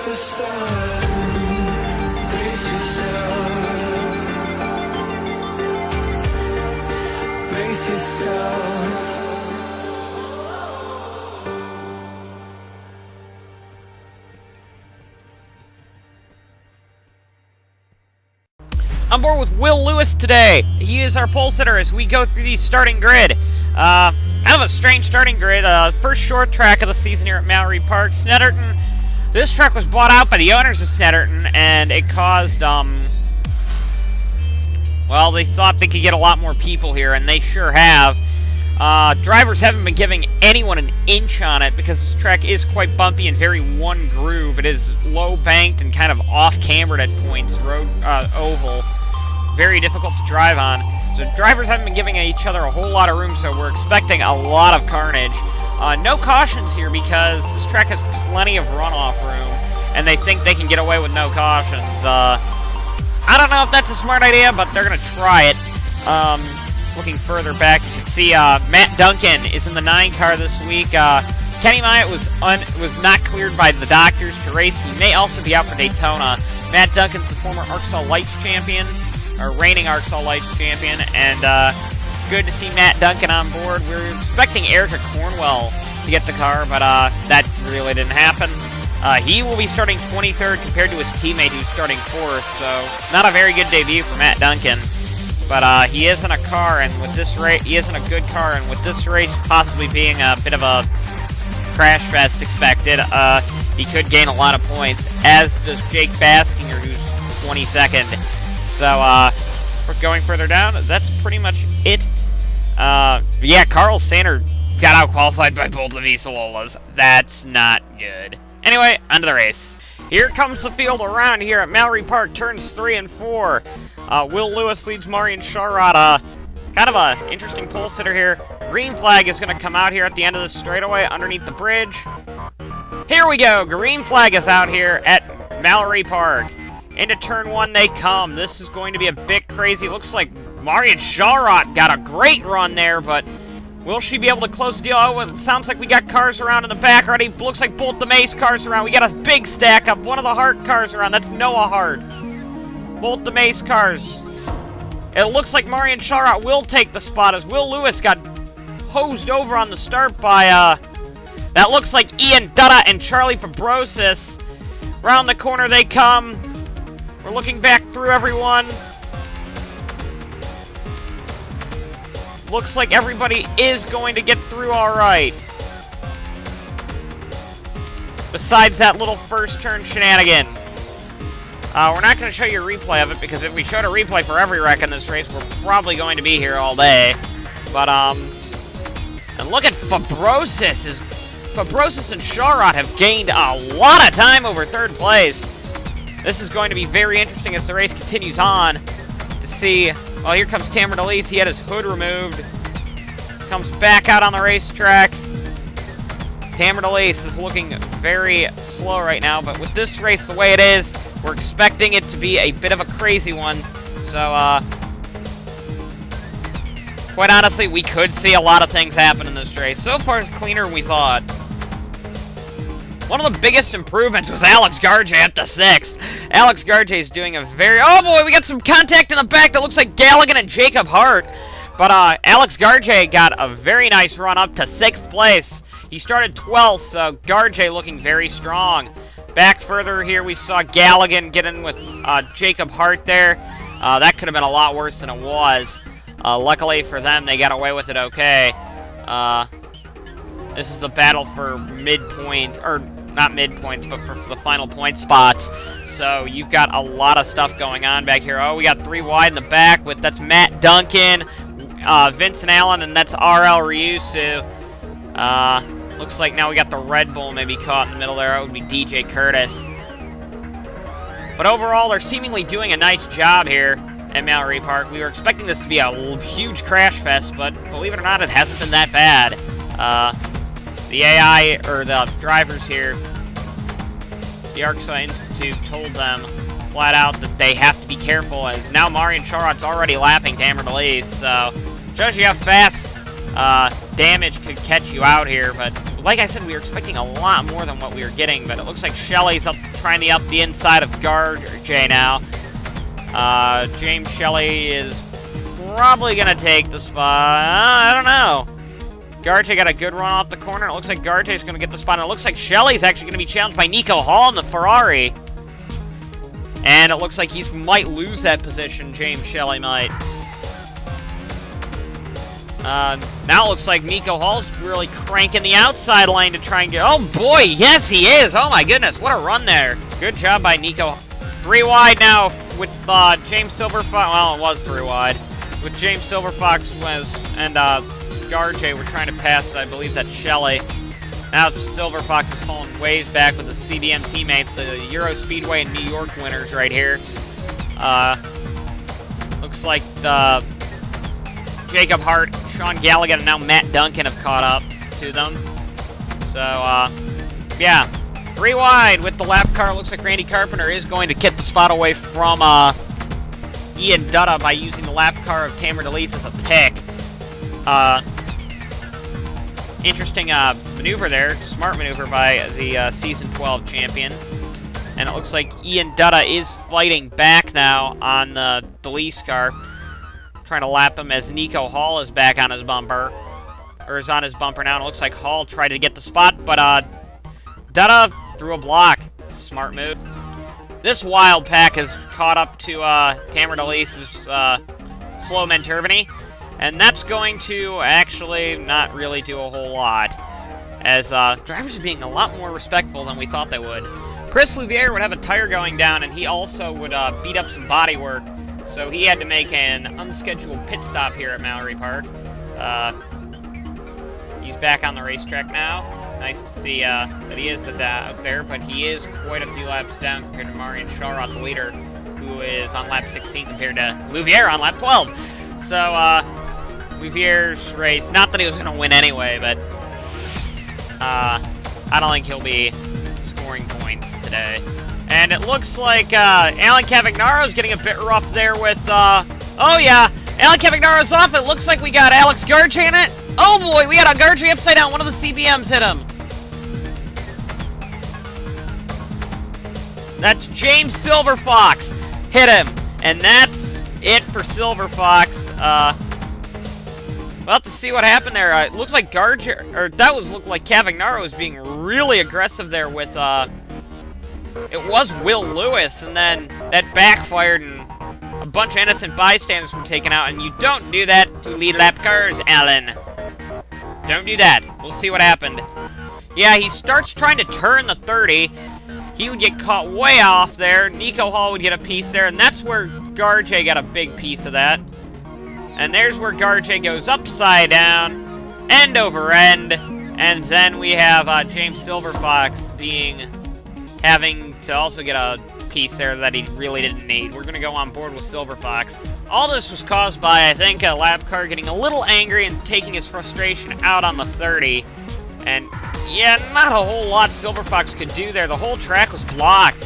the sun. Brace yourself. Brace yourself. On board with Will Lewis today. He is our pole sitter as we go through the starting grid. Kind of a strange starting grid. First short track of the season here at Mallory Park. Snetterton. This track was bought out by the owners of Snetterton, and it caused, well, they thought they could get a lot more people here, and they sure have. Drivers haven't been giving anyone an inch on it because this track is quite bumpy and very one groove. It is low banked and kind of off-cambered at points, oval. Very difficult to drive on. So drivers haven't been giving each other a whole lot of room, so we're expecting a lot of carnage. No cautions here because this track has plenty of runoff room, and they think they can get away with no cautions. I don't know if that's a smart idea, but they're going to try it. Looking further back, you can see Matt Duncan is in the 9 car this week. Kenny Myatt was not cleared by the doctors to race. He may also be out for Daytona. Matt Duncan's the former ARCSOA Lights champion, or reigning ARCSOA Lights champion, and good to see Matt Duncan on board. We're expecting Erica Cornwell to get the car, but that really didn't happen. He will be starting 23rd compared to his teammate who's starting 4th, so not a very good debut for Matt Duncan. But he is in a car, and with this race, he is in a good car, and with this race possibly being a bit of a crash fest expected, he could gain a lot of points, as does Jake Baskinger, who's 22nd. So, we're going further down. That's pretty much it. Yeah, Carl Sander got out-qualified by both of Isololas. That's not good. Anyway, on to the race. Here comes the field around here at Mallory Park, turns 3 and 4. Will Lewis leads Marian Sharrod. Kind of a interesting pole sitter here. Green flag is going to come out here at the end of the straightaway underneath the bridge. Here we go. Green flag is out here at Mallory Park. Into turn 1 they come. This is going to be a bit crazy. Looks like Marian Sharrod got a great run there, but will she be able to close the deal? Oh, it sounds like we got cars around in the back already. Looks like both the Mace cars around. We got a big stack up. One of the Hart cars around. That's Noah Hart. Both the Mace cars. It looks like Marian Sharrod will take the spot as Will Lewis got hosed over on the start by, that looks like Ian Dutta and Charlie Fabrosis. Round the corner they come. We're looking back through everyone. Looks like everybody is going to get through all right. Besides that little first turn shenanigan. We're not going to show you a replay of it, because if we showed a replay for every wreck in this race, we're probably going to be here all day. But, and look at Fabrosis. Fabrosis and Sharrod have gained a lot of time over 3rd place. This is going to be very interesting as the race continues on to see. Well, here comes Cameron Elise. He had his hood removed. Comes back out on the racetrack. Cameron Elise is looking very slow right now, but with this race the way it is, we're expecting it to be a bit of a crazy one. So, quite honestly, we could see a lot of things happen in this race. So far, cleaner than we thought. One of the biggest improvements was Alex Garjay up to 6th. Alex Garjay is doing a very... Oh boy, we got some contact in the back that looks like Galligan and Jacob Hart. But Alex Garjay got a very nice run up to 6th place. He started 12th, so Garjay looking very strong. Back further here, we saw Galligan get in with Jacob Hart there. That could have been a lot worse than it was. Luckily for them, they got away with it okay. This is the battle for midpoint, or not midpoints, but for the final point spots. So you've got a lot of stuff going on back here. Oh, we got 3 wide in the back. That's Matt Duncan, Vincent Allen, and that's RL Ryusu. Looks like now we got the Red Bull maybe caught in the middle there. That would be DJ Curtis. But overall, they're seemingly doing a nice job here at Mallory Park. We were expecting this to be a huge crash fest, but believe it or not, it hasn't been that bad. The AI, or the drivers here, the ARCSOA Institute told them flat out that they have to be careful, as now Marian Sharrod's already lapping Cameron Elise, so shows you how fast damage could catch you out here, but like I said, we were expecting a lot more than what we were getting, but it looks like Shelley's trying to up the inside of Garjay now. James Shelley is probably going to take the spot. I don't know. Garjay got a good run off the corner. It looks like Garjay's going to get the spot. And it looks like Shelley's actually going to be challenged by Nico Hall in the Ferrari. And it looks like he might lose that position. James Shelley might. Now it looks like Nico Hall's really cranking the outside lane to try and get... Oh, boy, yes, he is. Oh, my goodness, what a run there. Good job by Nico. 3 wide now with James Silverfox. Well, it was 3 wide. With James Silverfox and Garjay were trying to pass, I believe that's Shelley. Now Silverfox has fallen ways back with the CDM teammate, the Eurospeedway and New York winners right here. Looks like Jacob Hart, Sean Gallagher, and now Matt Duncan have caught up to them. So, yeah. 3 wide with the lap car. Looks like Randy Carpenter is going to get the spot away from Ian Dutta by using the lap car of Tamer DeLeese as a pick. Interesting maneuver there. Smart maneuver by the Season 12 champion. And it looks like Ian Dutta is fighting back now on the DeLeese car. Trying to lap him as Nico Hall is back on his bumper. Or is on his bumper now. And it looks like Hall tried to get the spot, but Dutta threw a block. Smart move. This wild pack has caught up to Tamer DeLeese's Slowman Turbine. And that's going to actually not really do a whole lot. As drivers are being a lot more respectful than we thought they would. Chris Louviere would have a tire going down, and he also would beat up some body work. So he had to make an unscheduled pit stop here at Mallory Park. He's back on the racetrack now. Nice to see that he is out there, but he is quite a few laps down compared to Marian Shawrot, the leader, who is on lap 16 compared to Louviere on lap 12. So, Louviere's race, not that he was going to win anyway, but I don't think he'll be scoring points today. And it looks like Alan Cavagnaro's getting a bit rough there with, oh yeah, Alan Cavagnaro's off. It looks like we got Alex Garjay in it. Oh boy, we got a Garjay upside down. One of the CBMs hit him. That's James Silverfox hit him. And that's it for Silverfox. We'll have to see what happened there. It looks like Garjay, or that looked like Cavagnaro was being really aggressive there with, it was Will Lewis, and then that backfired, and a bunch of innocent bystanders were taken out, and you don't do that to lead lap cars, Alan. Don't do that. We'll see what happened. Yeah, he starts trying to turn the 30. He would get caught way off there. Nico Hall would get a piece there, and that's where Garjay got a big piece of that. And there's where Garjay goes upside down, end over end, and then we have James Silverfox having to also get a piece there that he really didn't need. We're going to go on board with Silverfox. All this was caused by, I think, a lap car getting a little angry and taking his frustration out on the 30. And, yeah, not a whole lot Silverfox could do there. The whole track was blocked.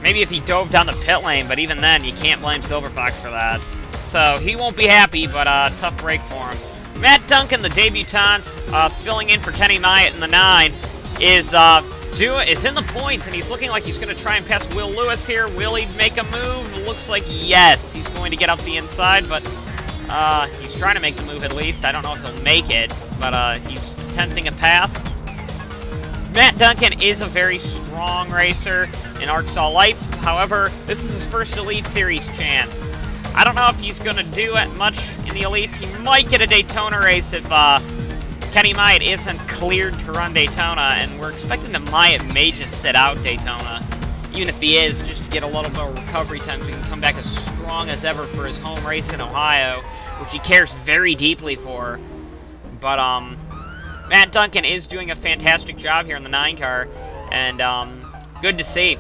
Maybe if he dove down the pit lane, but even then, you can't blame Silverfox for that. So, he won't be happy, but tough break for him. Matt Duncan, the debutant, filling in for Kenny Myatt in the 9, is in the points, and he's looking like he's going to try and pass Will Lewis here. Will he make a move? It looks like yes. He's going to get up the inside, but he's trying to make the move at least. I don't know if he'll make it, but he's attempting a pass. Matt Duncan is a very strong racer in ARCSOA Lights. However, this is his first Elite Series chance. I don't know if he's going to do it much in the Elites. He might get a Daytona race if Kenny Myatt isn't cleared to run Daytona, and we're expecting that Myatt may just sit out Daytona. Even if he is, just to get a little bit of recovery time so he can come back as strong as ever for his home race in Ohio, which he cares very deeply for. But, Matt Duncan is doing a fantastic job here in the 9 car, and good to see.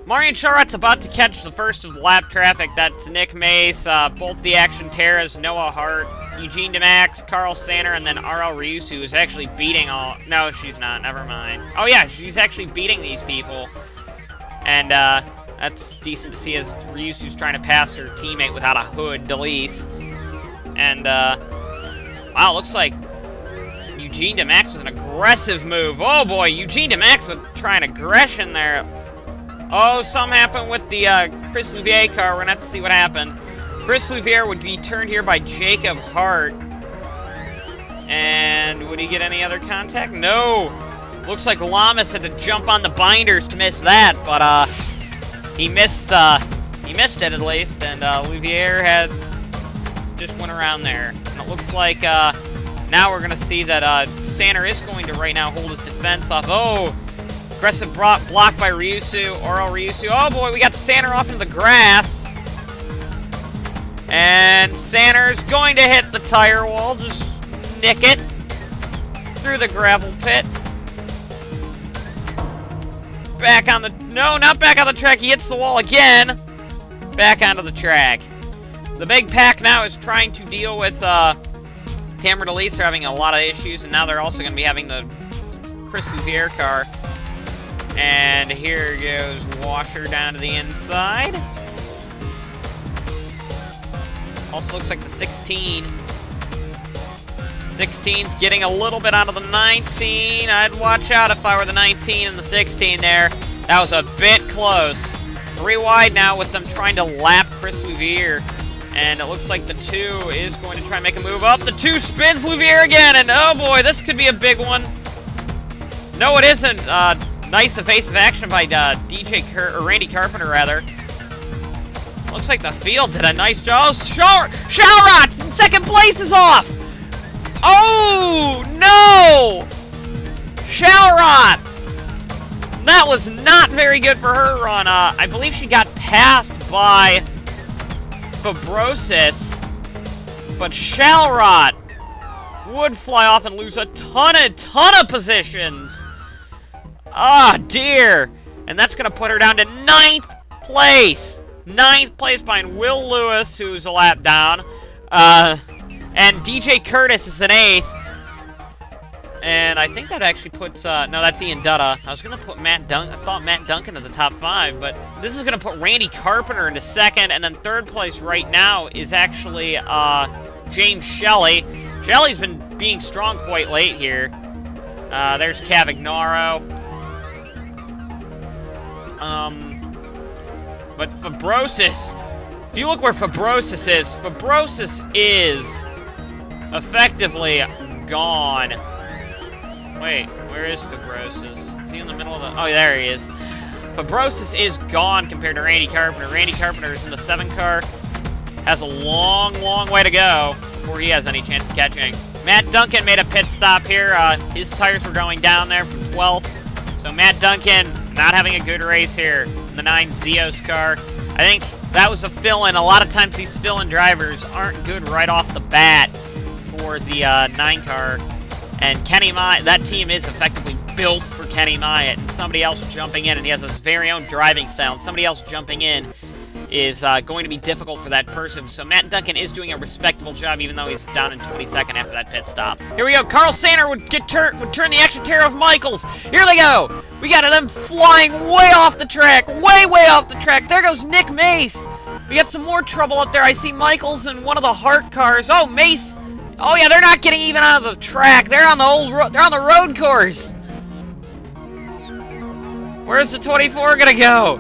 Marian Shawrot's about to catch the first of the lap traffic. That's Nick Mace, both the Action Terras, Noah Hart, Eugene DeMax, Carl Sander, and then R.L. Ryusu is actually beating all... No, she's not. Never mind. Oh, yeah, she's actually beating these people. And, that's decent to see as Ryusu's trying to pass her teammate without a hood, DeLeese. And, wow, looks like Eugene DeMax with an aggressive move. Oh boy, Eugene DeMax with trying aggression there. Oh, something happened with the Chris Louvier car. We're gonna have to see what happened. Chris Louvier would be turned here by Jacob Hart. And would he get any other contact? No. Looks like Lamas had to jump on the binders to miss that, but he missed it at least, and Louvier had just went around there. And it looks like now we're gonna see that Sander is going to right now hold his defense off. Oh, aggressive block by Ryusu, Oral Ryusu. Oh boy, we got Sander off into the grass. And Sander's going to hit the tire wall, just nick it through the gravel pit. Back on the... No, not back on the track. He hits the wall again. Back onto the track. The big pack now is trying to deal with Tamara DeLeese. They're having a lot of issues, and now they're also going to be having the Chris Louvier car. And here goes Washer down to the inside. Also looks like the 16. 16's getting a little bit out of the 19. I'd watch out if I were the 19 and the 16 there. That was a bit close. 3 wide now with them trying to lap Chris Louvier. And it looks like the 2 is going to try and make a move up. The 2 spins Louvier again, and oh boy, this could be a big one. No, it isn't. Nice evasive action by Randy Carpenter, rather. Looks like the field did a nice job. Shalrot in second place is off. Oh, no! Shalrot! That was not very good for her run. I believe she got passed by Fabrosis, but Shalrot would fly off and lose a ton of positions. Ah, dear. And that's going to put her down to 9th place. 9th place behind Will Lewis, who's a lap down. And DJ Curtis is an 8th. And I think that actually puts, no, that's Ian Dutta. I was going to put Matt Duncan, I thought Matt Duncan at the top 5, but this is going to put Randy Carpenter into 2nd, and then 3rd place right now is actually, James Shelley. Shelley's been being strong quite late here. There's Cavagnaro. But Fabrosis, if you look where Fabrosis is effectively gone. Wait, where is Fabrosis? Is he in the middle of the... Oh, there he is. Fabrosis is gone compared to Randy Carpenter. Randy Carpenter is in the 7 car. Has a long, long way to go before he has any chance of catching. Matt Duncan made a pit stop here. His tires were going down there from 12th. So Matt Duncan not having a good race here in the 9 Zeos car. I think that was a fill-in. A lot of times these fill-in drivers aren't good right off the bat for the 9 car. And Kenny Myatt, that team is effectively built for Kenny Myatt, and somebody else jumping in, and he has his very own driving style, and somebody else jumping in is going to be difficult for that person. So Matt Duncan is doing a respectable job, even though he's down in 22nd after that pit stop. Here we go. Carl Sander would turn the extra tire of Michaels. Here they go. We got them flying way off the track, way off the track. There goes Nick Mace. We got some more trouble up there. I see Michaels in one of the Hart cars. Oh, Mace. Oh yeah, they're not getting even out of the track. They're on the they're on the road course. Where's the 24 gonna go?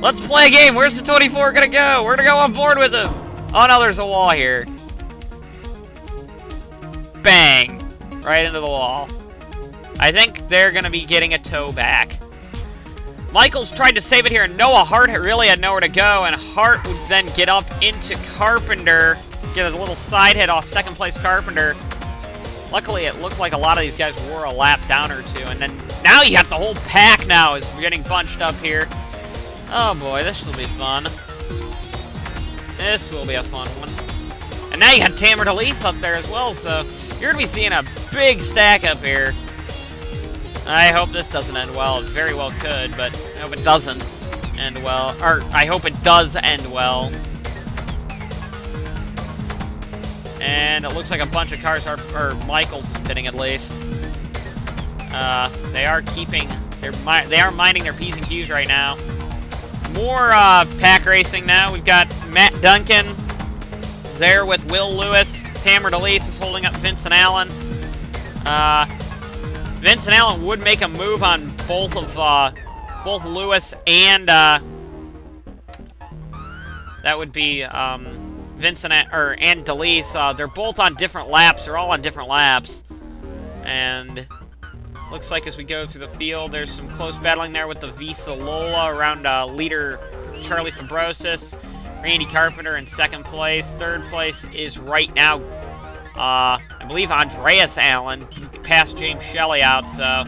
Let's play a game. Where's the 24 gonna go? We're gonna go on board with him. Oh no, there's a wall here. Bang. Right into the wall. I think they're gonna be getting a tow back. Michaels tried to save it here, and Noah Hart really had nowhere to go, and Hart would then get up into Carpenter, get a little side hit off second place Carpenter. Luckily, it looked like a lot of these guys wore a lap down or two, and then now you got the whole pack now is getting bunched up here. Oh boy, this will be fun. This will be a fun one. And now you got Tamara DeLeese up there as well, so you're going to be seeing a big stack up here. I hope this doesn't end well. It very well could, but I hope it doesn't end well. Or, I hope it does end well. And it looks like a bunch of cars are, or Michaels is pitting at least. They are keeping, they are minding their P's and Q's right now. More pack racing now. We've got Matt Duncan there with Will Lewis. Tamara DeLeese is holding up Vincent Allen. Vincent Allen would make a move on both Lewis and that would be Vincent and Delise. They're both on different laps. They're all on different laps, and looks like as we go through the field, there's some close battling there with the Visa Lola around leader Charlie Fabrosis. Randy Carpenter in second place. Third place is right now, I believe, Andreas Allen, passed James Shelley out, so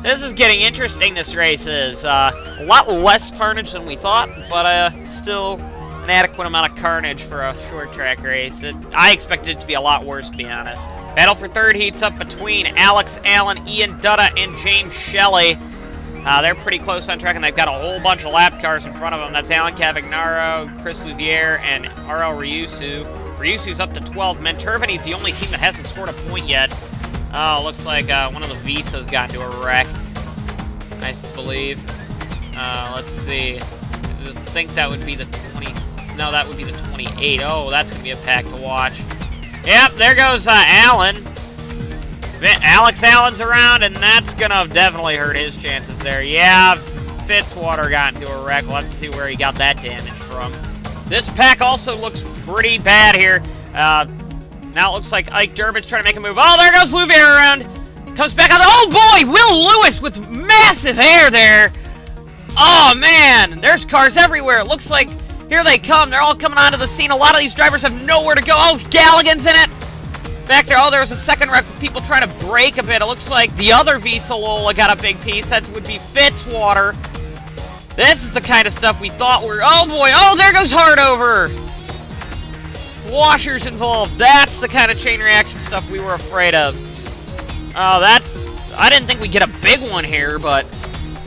this is getting interesting, this race is. A lot less carnage than we thought, but still an adequate amount of carnage for a short track race. I expected it to be a lot worse, to be honest. Battle for third heats up between Alex Allen, Ian Dutta, and James Shelley. They're pretty close on track, and they've got a whole bunch of lap cars in front of them. That's Alan Cavagnaro, Chris Louvier, and RL Ryusu. Ryusu's up to 12th. Mentervini's the only team that hasn't scored a point yet. Oh, looks like one of the Visas got into a wreck, I believe. Let's see. I think that would be the 20... No, that would be the 28. Oh, that's going to be a pack to watch. Yep, there goes Allen. Alex Allen's around, and that's going to definitely hurt his chances there. Yeah, Fitzwater got into a wreck. We'll have to see where he got that damage from. This pack also looks pretty bad here. Now it looks like Ike Durbin's trying to make a move. Oh, there goes Louvier around. Comes back on. Oh, boy, Will Lewis with massive air there. Oh, man, there's cars everywhere. It looks like here they come. They're all coming onto the scene. A lot of these drivers have nowhere to go. Oh, Galligan's in it. Back there, oh, there was a second wreck with people trying to brake a bit. It looks like the other Visa Lola got a big piece. That would be Fitzwater. This is the kind of stuff we thought were... Oh, boy. Oh, there goes Hardover. Washers involved. That's the kind of chain reaction stuff we were afraid of. Oh, that's... I didn't think we'd get a big one here, but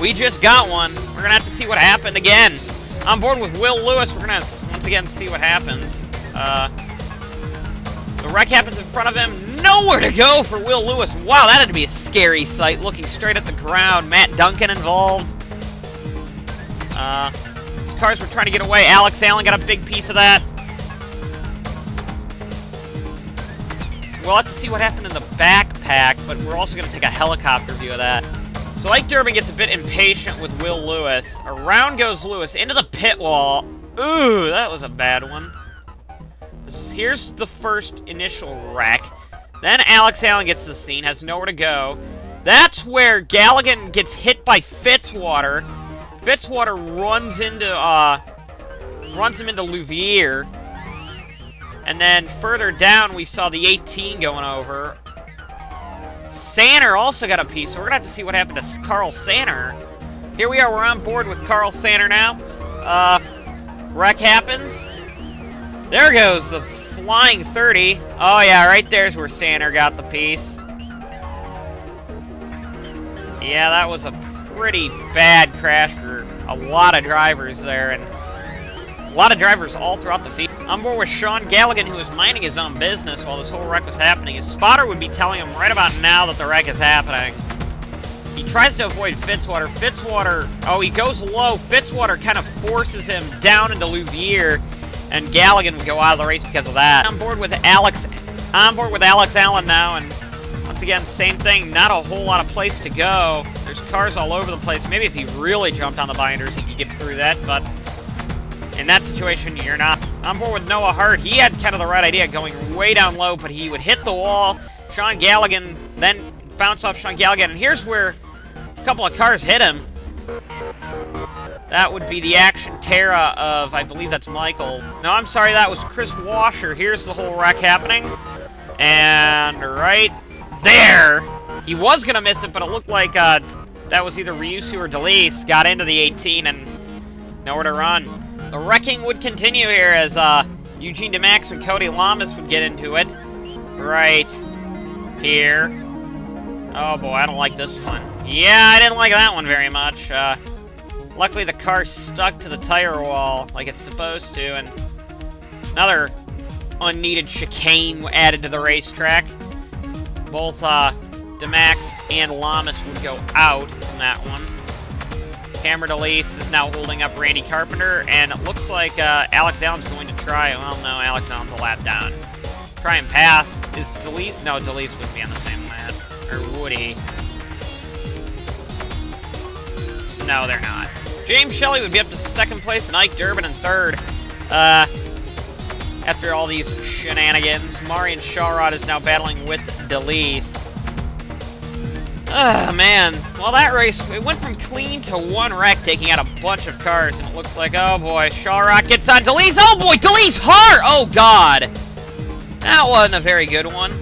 we just got one. We're going to have to see what happened again. On board with Will Lewis, we're going to once again see what happens. The wreck happens in front of him. Nowhere to go for Will Lewis. Wow, that had to be a scary sight, looking straight at the ground. Matt Duncan involved. Cars were trying to get away. Alex Allen got a big piece of that. We'll have to see what happened in the backpack, but we're also going to take a helicopter view of that. So Ike Durbin gets a bit impatient with Will Lewis. Around goes Lewis into the pit wall. Ooh, that was a bad one. Here's the first initial wreck. Then Alex Allen gets to the scene, has nowhere to go. That's where Galligan gets hit by Fitzwater. Fitzwater runs him into Louvier. And then further down, we saw the 18 going over. Sanner also got a piece, so we're going to have to see what happened to Carl Sanner. Here we are, we're on board with Carl Sanner now. Wreck happens. There goes the flying 30. Oh, yeah, right there's where Sanner got the piece. Yeah, that was a pretty bad crash for a lot of drivers there, and a lot of drivers all throughout the field. On board with Sean Galligan, who was minding his own business while this whole wreck was happening. His spotter would be telling him right about now that the wreck is happening. He tries to avoid Fitzwater. Fitzwater, oh, he goes low. Fitzwater kind of forces him down into Louvier, and Galligan would go out of the race because of that. On board with Alex Allen now, and once again, same thing. Not a whole lot of place to go. There's cars all over the place. Maybe if he really jumped on the binders, he could get through that, but in that situation, you're not. On board with Noah Hart, he had kind of the right idea, going way down low, but he would hit the wall. Sean Galligan then bounce off Sean Galligan, and here's where a couple of cars hit him. That would be the Action Terra of, I believe that's Michael. No, I'm sorry, that was Chris Washer. Here's the whole wreck happening. And right there, he was going to miss it, but it looked like that was either Ryusu or Delise got into the 18 and nowhere to run. The wrecking would continue here as Eugene DeMax and Cody Lamas would get into it. Right here. Oh boy, I don't like this one. Yeah, I didn't like that one very much. Luckily, the car stuck to the tire wall like it's supposed to, and another unneeded chicane added to the racetrack. Both DeMax and Lamas would go out from that one. Cameron Delise is now holding up Randy Carpenter, and it looks like Alex Allen's going to try. Well, no, Alex Allen's a lap down. Try and pass. Is Delise? No, Delise would be on the same lap. Or would he? No, they're not. James Shelley would be up to second place, and Ike Durbin in third. After all these shenanigans, Marian Shawrod is now battling with Delise. Man. Well, that race, it went from clean to one wreck, taking out a bunch of cars, and it looks like, oh boy, Shawrod gets on Delise. Oh boy, Delise hard! Oh god! That wasn't a very good one.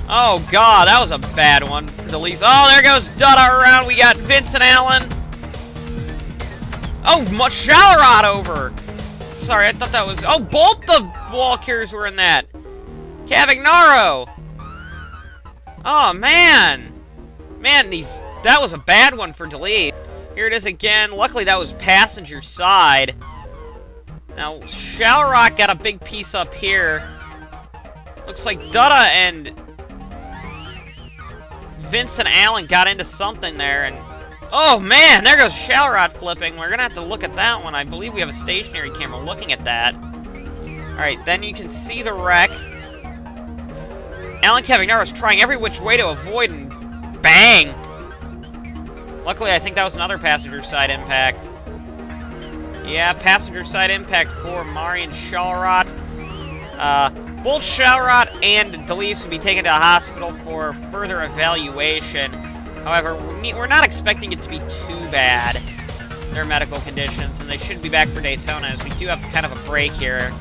Oh god, that was a bad one for Delise. Oh, there goes Dutta around. We got Vincent Allen. Oh, Shawrod over. Sorry, I thought that was... Oh, both the Walkers were in that. Cavagnaro. Oh, man. Man, that was a bad one for Delise. Here it is again. Luckily, that was passenger side. Now, Shawrod got a big piece up here. Looks like Dutta and Vincent Allen got into something there, and... Oh, man, there goes Shawrod flipping. We're going to have to look at that one. I believe we have a stationary camera looking at that. Alright, then you can see the wreck. Alan Cavagnaro is trying every which way to avoid, and bang! Luckily, I think that was another passenger side impact. Yeah, passenger side impact for Marian Shawrod. Both Shawrod and Delise will be taken to the hospital for further evaluation. However, we're not expecting it to be too bad, their medical conditions, and they should be back for Daytona, as we do have kind of a break here.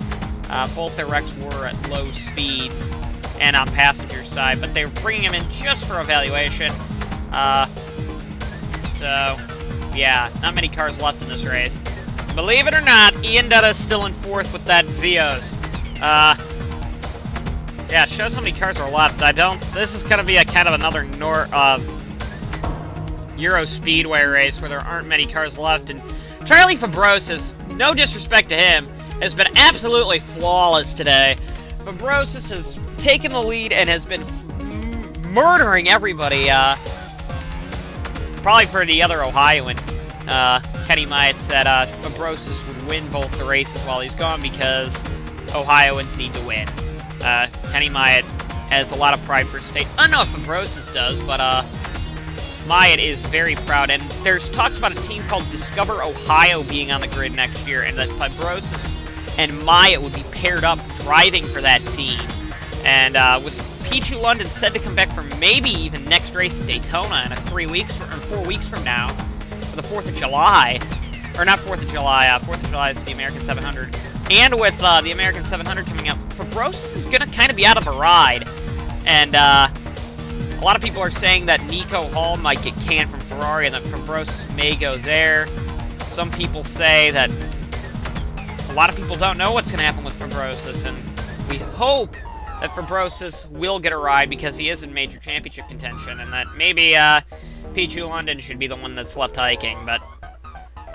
Both their wrecks were at low speeds and on passenger side, but they were bringing them in just for evaluation. So, yeah, not many cars left in this race. Believe it or not, Ian Dutta is still in fourth with that Zeos. Yeah, show how many cars are left. This is going to be a kind of another Eurospeedway race where there aren't many cars left, and Charlie Fabrosis, no disrespect to him, has been absolutely flawless today. Fabrosis has taken the lead and has been murdering everybody, probably for the other Ohioan. Kenny Myatt said Fabrosis would win both the races while he's gone because Ohioans need to win. Kenny Myatt has a lot of pride for his state. I don't know if Fabrosis does, but Myatt is very proud, and there's talks about a team called Discover Ohio being on the grid next year, and that Fabrosis and Myatt would be paired up driving for that team. And with Pichu London said to come back for maybe even next race at Daytona in 4 weeks from now, for the 4th of July. Or not 4th of July, 4th of July is the American 700. And with the American 700 coming up, Fabrosis is going to kind of be out of a ride. And a lot of people are saying that Nico Hall might get canned from Ferrari and that Fabrosis may go there. Some people say that a lot of people don't know what's going to happen with Fabrosis, and we hope that Fabrosis will get a ride because he is in major championship contention, and that maybe Pichu London should be the one that's left hiking, but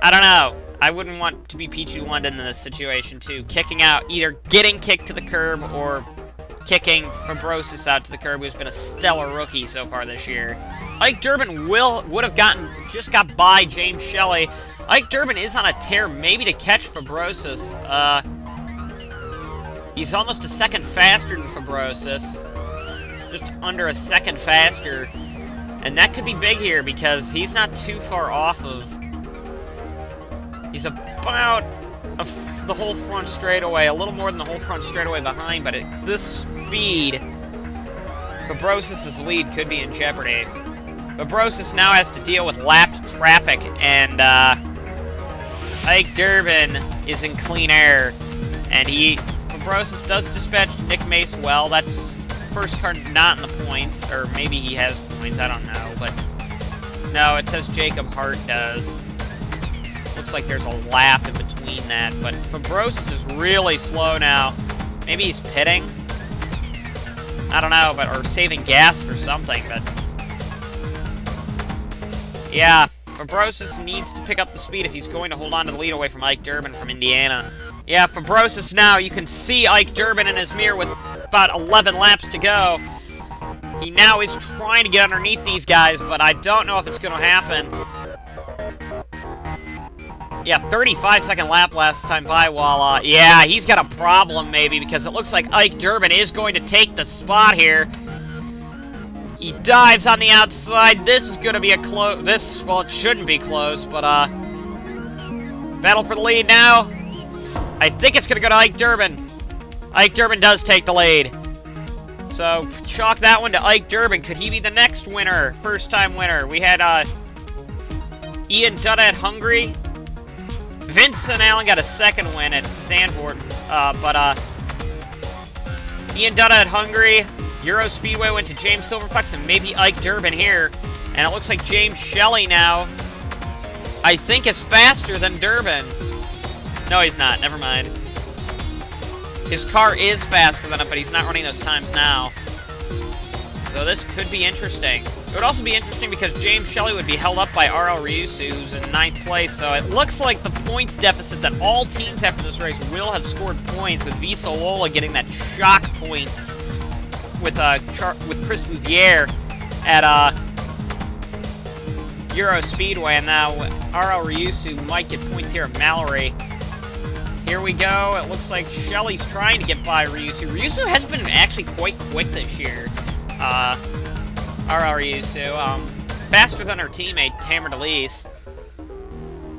I don't know. I wouldn't want to be Pichu London in this situation, too. Kicking out, either getting kicked to the curb or kicking Fabrosis out to the curb, who's been a stellar rookie so far this year. Ike Durbin would have just got by James Shelley. Ike Durbin is on a tear, maybe to catch Fabrosis. He's almost a second faster than Fabrosis. Just under a second faster. And that could be big here because he's not too far off of... He's about the whole front straightaway, a little more than the whole front straightaway behind, but at this speed, Fabrosis' lead could be in jeopardy. Fabrosis now has to deal with lapped traffic, and Ike Durbin is in clean air, and Fabrosis does dispatch Nick Mace well. That's the first car not in the points, or maybe he has points, I don't know, but no, it says Jacob Hart does. Looks like there's a lap in between that, but Fabrosis is really slow now. Maybe he's pitting? I don't know, or saving gas for something, but... Yeah, Fabrosis needs to pick up the speed if he's going to hold on to the lead away from Ike Durbin from Indiana. Yeah, Fabrosis now, you can see Ike Durbin in his mirror with about 11 laps to go. He now is trying to get underneath these guys, but I don't know if it's going to happen. Yeah, 35-second lap last time by while, yeah, he's got a problem maybe because it looks like Ike Durbin is going to take the spot here. He dives on the outside. This is going to be a close, well, it shouldn't be close, but, battle for the lead now. I think it's going to go to Ike Durbin. Ike Durbin does take the lead. So, chalk that one to Ike Durbin. Could he be the next winner? First-time winner. We had, Ian Dutta at Hungary. Vincent Allen got a second win at Zandvoort, Ian Dutta at Hungary. Eurospeedway went to James Silverfox and maybe Ike Durbin here. And it looks like James Shelley now, I think, is faster than Durbin. No, he's not. Never mind. His car is faster than it, but he's not running those times now. So this could be interesting. It would also be interesting because James Shelley would be held up by R.L. Ryusu, who's in 9th place. So it looks like the points deficit that all teams after this race will have scored points, with Visa Lola getting that shock points with Chris Louviere at Eurospeedway, and now R.L. Ryusu might get points here at Mallory. Here we go. It looks like Shelley's trying to get by Ryusu. Ryusu has been actually quite quick this year. R.L. Ryusu, faster than her teammate, Tamer DeLeese,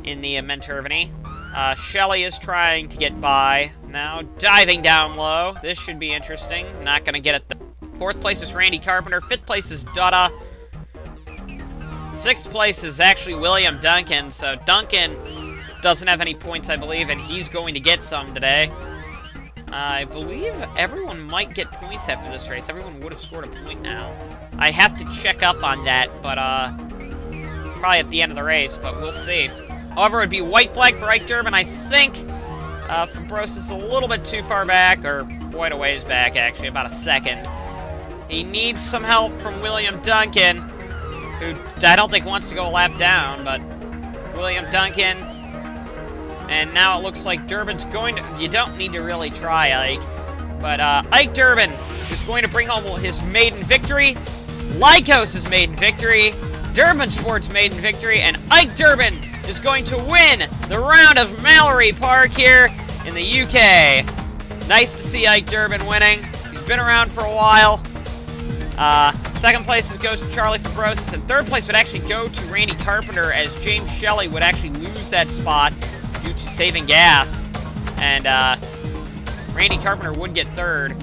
in the Menturvany. Shelley is trying to get by. Now, diving down low. This should be interesting. Not going to get it. 4th place is Randy Carpenter. 5th place is Dutta. 6th place is actually William Duncan. So Duncan doesn't have any points, I believe, and he's going to get some today. I believe everyone might get points after this race. Everyone would have scored a point now. I have to check up on that, but probably at the end of the race, but we'll see. However, it would be white flag for Ike Durbin. I think Fabrosis is a little bit too far back, or quite a ways back, actually, about a second. He needs some help from William Duncan, who I don't think wants to go a lap down, but William Duncan. And now it looks like Durbin's going to... You don't need to really try, Ike. But Ike Durbin is going to bring home his maiden victory. Lycos' maiden victory. Durbin Sports' maiden victory. And Ike Durbin is going to win the round of Mallory Park here in the UK. Nice to see Ike Durbin winning. He's been around for a while. 2nd place goes to Charlie Fabrosis. And 3rd place would actually go to Randy Carpenter, as James Shelley would actually lose that spot due to saving gas, and Randy Carpenter would get 3rd,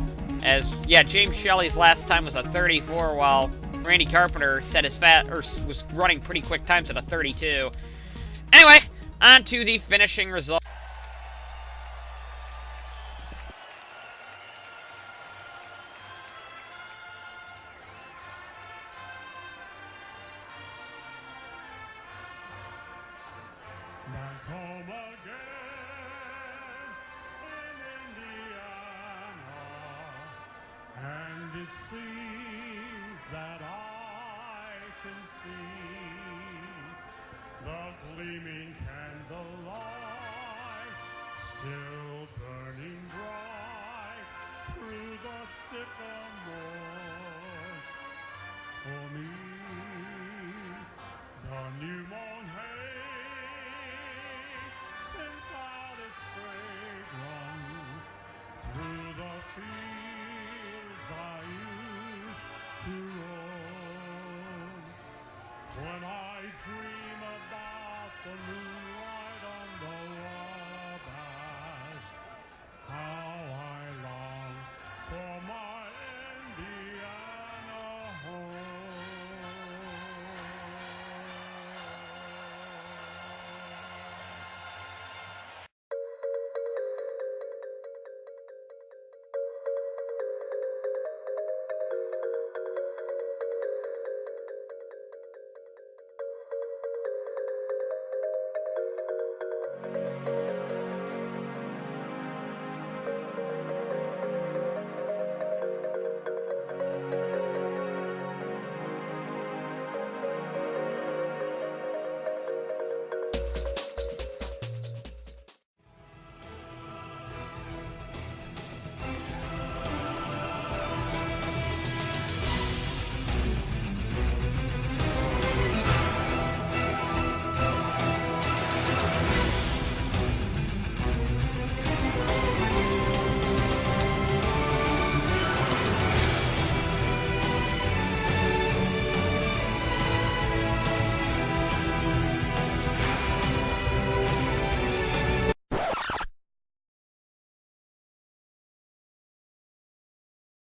as, yeah, James Shelley's last time was a 34, while Randy Carpenter set his was running pretty quick times at a 32. Anyway, on to the finishing result. Back home again in Indiana, and it seems that I can see the gleaming candlelight still burning bright through the sycamores. For me, the new mown hay sends out its fragrance through the fields I used to roam. When I dream about the moonlight